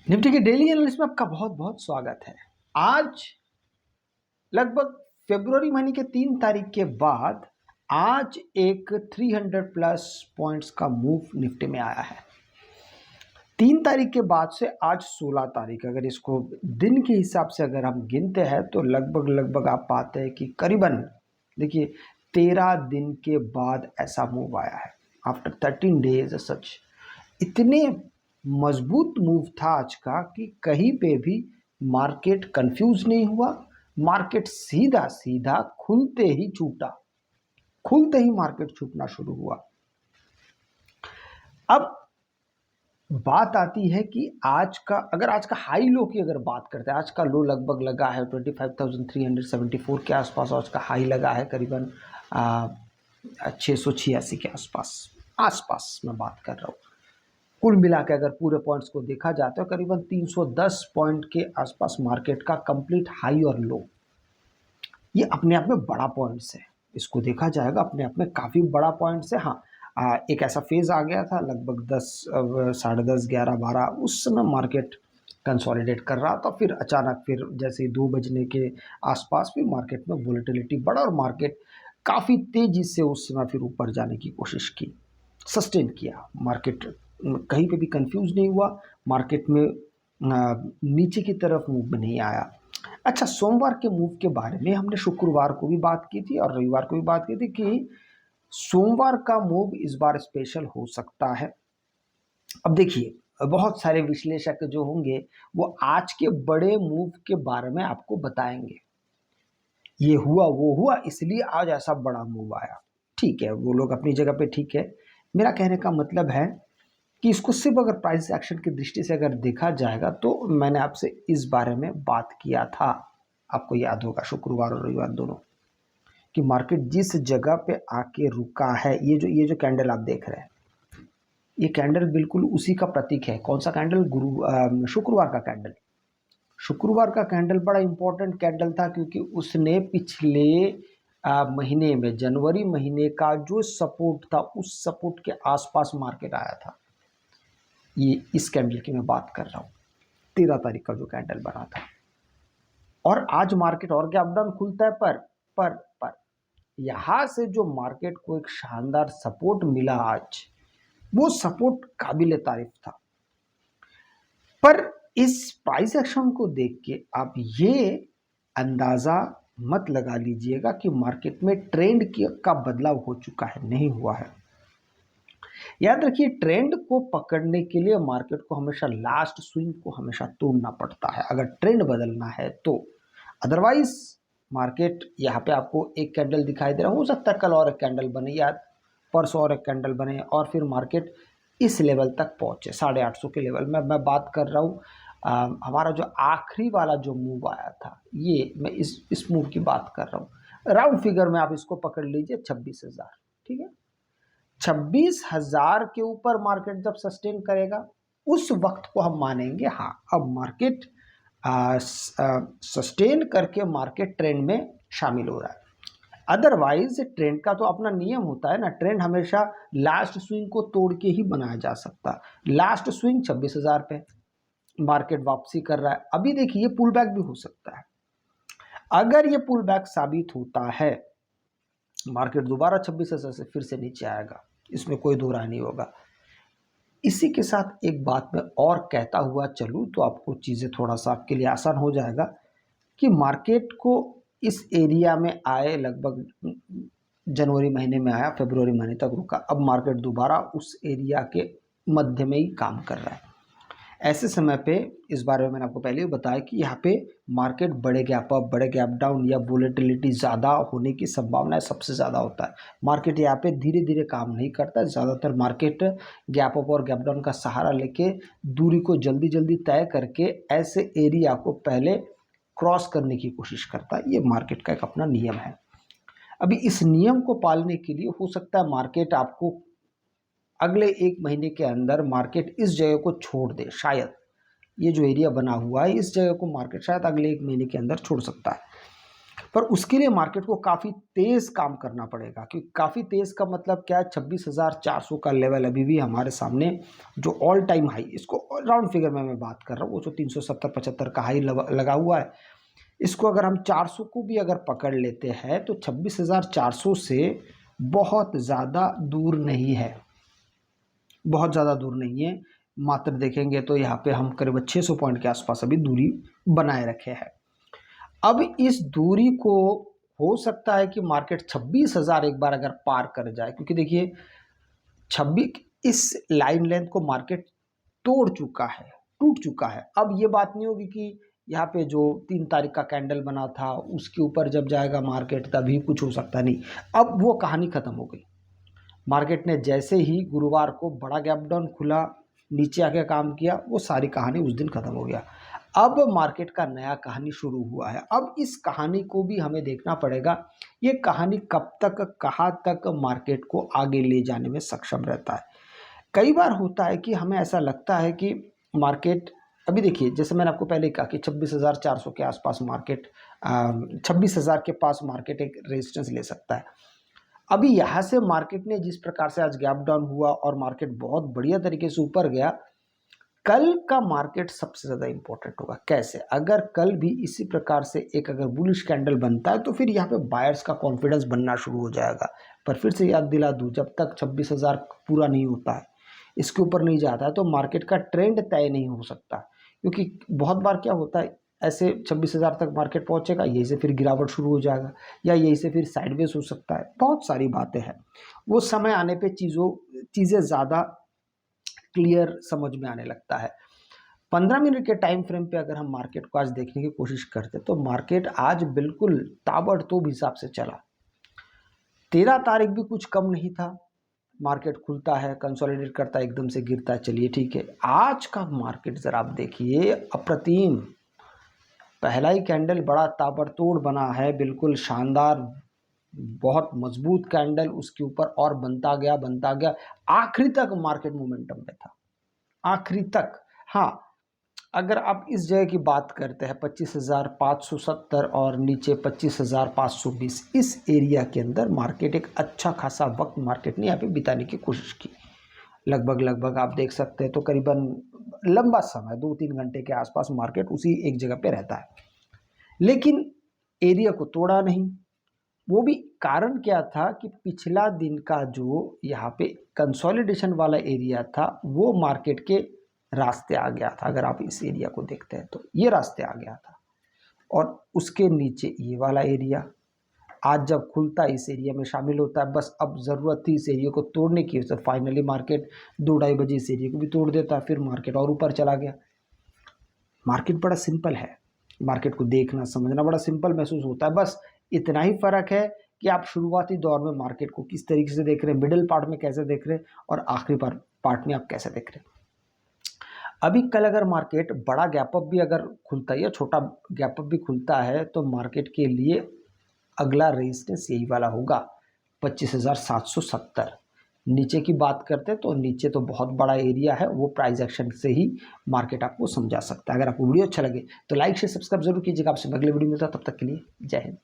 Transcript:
Nifty के daily analysis में आपका बहुत बहुत स्वागत है। आज लगभग फरवरी महीने के 3 तारीख के बाद आज एक 300 प्लस पॉइंट्स का मूव निफ्टी में आया है। 3 तारीख के बाद से आज 16 तारीख, अगर इसको दिन के हिसाब से अगर हम गिनते हैं तो लगभग आप पाते हैं कि करीबन देखिए 13 दिन के बाद ऐसा मूव आया है। आफ्टर 13 डेज सच इतने मजबूत मूव था आज का कि कहीं पे भी मार्केट कंफ्यूज नहीं हुआ। मार्केट सीधा सीधा खुलते ही छूटा, खुलते ही मार्केट छूटना शुरू हुआ। अब बात आती है कि आज का हाई लो की अगर बात करते हैं, आज का लो लगभग लगा है 25,374 के आसपास। आज का हाई लगा है करीबन 686 के आसपास मैं बात कर रहा हूँ। कुल मिला के अगर पूरे पॉइंट्स को देखा जाता है करीबन 310 पॉइंट के आसपास मार्केट का कंप्लीट हाई और लो। ये अपने आप में बड़ा पॉइंट्स है, इसको देखा जाएगा अपने आप में काफ़ी बड़ा पॉइंट्स है। हाँ, एक ऐसा फेज़ आ गया था लगभग 10, 10:30, 11, 12 उस समय मार्केट कंसोलिडेट कर रहा था। फिर अचानक फिर जैसे 2 बजने के आसपास फिर मार्केट में वोलेटिलिटी बढ़ा और मार्केट काफ़ी तेज़ी से उस समय फिर ऊपर जाने की कोशिश की, सस्टेन किया। मार्केट कहीं पे भी कंफ्यूज नहीं हुआ, मार्केट में नीचे की तरफ मूव नहीं आया। अच्छा, सोमवार के मूव के बारे में हमने शुक्रवार को भी बात की थी और रविवार को भी बात की थी कि सोमवार का मूव इस बार स्पेशल हो सकता है। अब देखिए बहुत सारे विश्लेषक जो होंगे वो आज के बड़े मूव के बारे में आपको बताएंगे, ये हुआ वो हुआ इसलिए आज ऐसा बड़ा मूव आया। ठीक है, वो लोग अपनी जगह पे ठीक है। मेरा कहने का मतलब है कि इसको सिर्फ अगर प्राइस एक्शन की दृष्टि से अगर देखा जाएगा तो मैंने आपसे इस बारे में बात किया था, आपको याद होगा, शुक्रवार और रविवार दोनों, कि मार्केट जिस जगह पे आके रुका है, ये जो कैंडल आप देख रहे हैं, ये कैंडल बिल्कुल उसी का प्रतीक है। कौन सा कैंडल? शुक्रवार का कैंडल। शुक्रवार का कैंडल बड़ा इंपॉर्टेंट कैंडल था क्योंकि उसने पिछले महीने में, जनवरी महीने का जो सपोर्ट था उस सपोर्ट के आसपास मार्केट आया था। ये इस कैंडल की मैं बात कर रहा हूँ, 13 तारीख का जो कैंडल बना था। और आज मार्केट और गैप डाउन खुलता है, पर यहां से जो मार्केट को एक शानदार सपोर्ट मिला आज, वो सपोर्ट काबिले तारीफ था। पर इस प्राइस एक्शन को देख के आप ये अंदाजा मत लगा लीजिएगा कि मार्केट में ट्रेंड का बदलाव हो चुका है, नहीं हुआ है। याद रखिए, ट्रेंड को पकड़ने के लिए मार्केट को हमेशा लास्ट स्विंग को हमेशा तोड़ना पड़ता है अगर ट्रेंड बदलना है तो। अदरवाइज मार्केट यहाँ पे आपको एक कैंडल दिखाई दे रहा, हो सकता है कल और एक कैंडल बने या परसों और एक कैंडल बने और फिर मार्केट इस लेवल तक पहुँचे 850 के लेवल में। मैं बात कर रहा हूँ हमारा जो आखिरी वाला जो मूव आया था, ये मैं इस मूव की बात कर रहा हूँ। राउंड फिगर में आप इसको पकड़ लीजिए 26,000, ठीक है। 26,000 के ऊपर मार्केट जब सस्टेन करेगा उस वक्त को हम मानेंगे हाँ, अब मार्केट सस्टेन करके मार्केट ट्रेंड में शामिल हो रहा है। अदरवाइज ट्रेंड का तो अपना नियम होता है ना, ट्रेंड हमेशा लास्ट स्विंग को तोड़ के ही बनाया जा सकता है। लास्ट स्विंग 26,000 पे मार्केट वापसी कर रहा है। अभी देखिए ये पुल बैक भी हो सकता है। अगर ये पुल बैक साबित होता है, मार्केट दोबारा 26,000 से फिर से नीचे आएगा, इसमें कोई दो राय नहीं होगा। इसी के साथ एक बात मैं और कहता हुआ चलूँ तो आपको चीज़ें थोड़ा सा आपके लिए आसान हो जाएगा कि मार्केट को इस एरिया में आए, लगभग जनवरी महीने में आया, फरवरी महीने तक रुका, अब मार्केट दोबारा उस एरिया के मध्य में ही काम कर रहा है। ऐसे समय पे इस बारे में मैंने आपको पहले ही बताया कि यहाँ पे मार्केट बड़े गैप अप, बड़े गैप डाउन या वोलेटिलिटी ज़्यादा होने की संभावना सबसे ज़्यादा होता है। मार्केट यहाँ पे धीरे धीरे काम नहीं करता, ज़्यादातर मार्केट गैप अप और गैप डाउन का सहारा लेके दूरी को जल्दी जल्दी तय करके ऐसे एरिया को पहले क्रॉस करने की कोशिश करता है। ये मार्केट का एक अपना नियम है। अभी इस नियम को पालने के लिए हो सकता है मार्केट आपको अगले 1 महीने के अंदर मार्केट इस जगह को छोड़ दे, शायद ये जो एरिया बना हुआ है इस जगह को मार्केट शायद अगले 1 महीने के अंदर छोड़ सकता है। पर उसके लिए मार्केट को काफ़ी तेज़ काम करना पड़ेगा, क्योंकि काफ़ी तेज़ का मतलब क्या है, 26,400 का लेवल अभी भी हमारे सामने, जो ऑल टाइम हाई, इसको राउंड फिगर में मैं बात कर रहा हूँ, वो जो 370-75 का हाई लगा हुआ है, इसको अगर हम 400 को भी अगर पकड़ लेते हैं तो 26,400 से बहुत ज़्यादा दूर नहीं है, बहुत ज़्यादा दूर नहीं है। मात्र देखेंगे तो यहाँ पे हम करीब 600 पॉइंट के आसपास अभी दूरी बनाए रखे हैं। अब इस दूरी को हो सकता है कि मार्केट 26,000 एक बार अगर पार कर जाए, क्योंकि देखिए 26 इस लाइन लेंथ को मार्केट तोड़ चुका है, टूट चुका है। अब ये बात नहीं होगी कि यहाँ पे जो 3 तारीख का कैंडल बना था उसके ऊपर जब जाएगा मार्केट तभी कुछ हो सकता नहीं। अब वो कहानी ख़त्म हो गई। मार्केट ने जैसे ही गुरुवार को बड़ा गैप डाउन खुला, नीचे आके काम किया, वो सारी कहानी उस दिन ख़त्म हो गया। अब मार्केट का नया कहानी शुरू हुआ है। अब इस कहानी को भी हमें देखना पड़ेगा, ये कहानी कब तक, कहाँ तक मार्केट को आगे ले जाने में सक्षम रहता है। कई बार होता है कि हमें ऐसा लगता है कि मार्केट, अभी देखिए जैसे मैंने आपको पहले कहा कि 26,400 के आसपास मार्केट, 26,000 के पास मार्केट एक रेजिस्टेंस ले सकता है। अभी यहाँ से मार्केट ने जिस प्रकार से आज गैप डाउन हुआ और मार्केट बहुत बढ़िया तरीके से ऊपर गया, कल का मार्केट सबसे ज़्यादा इंपॉर्टेंट होगा। कैसे? अगर कल भी इसी प्रकार से एक अगर बुलिश कैंडल बनता है तो फिर यहाँ पे बायर्स का कॉन्फिडेंस बनना शुरू हो जाएगा। पर फिर से याद दिला दूँ, जब तक 26,000 पूरा नहीं होता है, इसके ऊपर नहीं जाता है, तो मार्केट का ट्रेंड तय नहीं हो सकता। क्योंकि बहुत बार क्या होता है, ऐसे 26,000 तक मार्केट पहुंचेगा, यहीं से फिर गिरावट शुरू हो जाएगा, या यहीं से फिर साइडवेज हो सकता है। बहुत सारी बातें हैं, वो समय आने पे चीज़ें ज़्यादा क्लियर समझ में आने लगता है। 15 मिनट के टाइम फ्रेम पे अगर हम मार्केट को आज देखने की कोशिश करते तो मार्केट आज बिल्कुल ताबड़तोड़ हिसाब से चला। 13 तारीख भी कुछ कम नहीं था। मार्केट खुलता है, कंसोलिडेट करता है, एकदम से गिरता है, चलिए ठीक है। आज का मार्केट ज़रा आप देखिए, अप्रतिम। पहला ही कैंडल बड़ा ताबड़तोड़ बना है, बिल्कुल शानदार, बहुत मजबूत कैंडल, उसके ऊपर और बनता गया। आखिरी तक मार्केट मोमेंटम में था, आखिरी तक। हाँ, अगर आप इस जगह की बात करते हैं 25,570 और नीचे 25,520, इस एरिया के अंदर मार्केट एक अच्छा खासा वक्त मार्केट ने यहाँ पे बिताने की कोशिश की। लगभग आप देख सकते हैं तो करीबन लंबा समय 2-3 घंटे के आसपास मार्केट उसी एक जगह पे रहता है, लेकिन एरिया को तोड़ा नहीं। वो भी कारण क्या था कि पिछला दिन का जो यहाँ पे कंसोलिडेशन वाला एरिया था वो मार्केट के रास्ते आ गया था। अगर आप इस एरिया को देखते हैं तो ये रास्ते आ गया था, और उसके नीचे ये वाला एरिया आज जब खुलता है इस एरिया में शामिल होता है। बस अब ज़रूरत थी इस एरिया को तोड़ने की, तो फाइनली मार्केट 2-2:30 बजे इस एरिया को भी तोड़ देता, फिर मार्केट और ऊपर चला गया। मार्केट बड़ा सिंपल है, मार्केट को देखना समझना बड़ा सिंपल महसूस होता है। बस इतना ही फ़र्क है कि आप शुरुआती दौर में मार्केट को किस तरीके से देख रहे हैं, मिडिल पार्ट में कैसे देख रहे हैं, और आखिरी पार्ट में आप कैसे देख रहे हैं। अभी कल अगर मार्केट बड़ा गैप अप भी अगर खुलता है या छोटा गैप अप भी खुलता है तो मार्केट के लिए अगला रेजिस्टेंस यही वाला होगा, 25,770। नीचे की बात करते हैं तो नीचे तो बहुत बड़ा एरिया है, वो प्राइस एक्शन से ही मार्केट आपको समझा सकता है। अगर आपको वीडियो अच्छा लगे तो लाइक शेयर सब्सक्राइब जरूर कीजिएगा। आपसे अगले वीडियो में मिलता है, तब तक के लिए जय हिंद।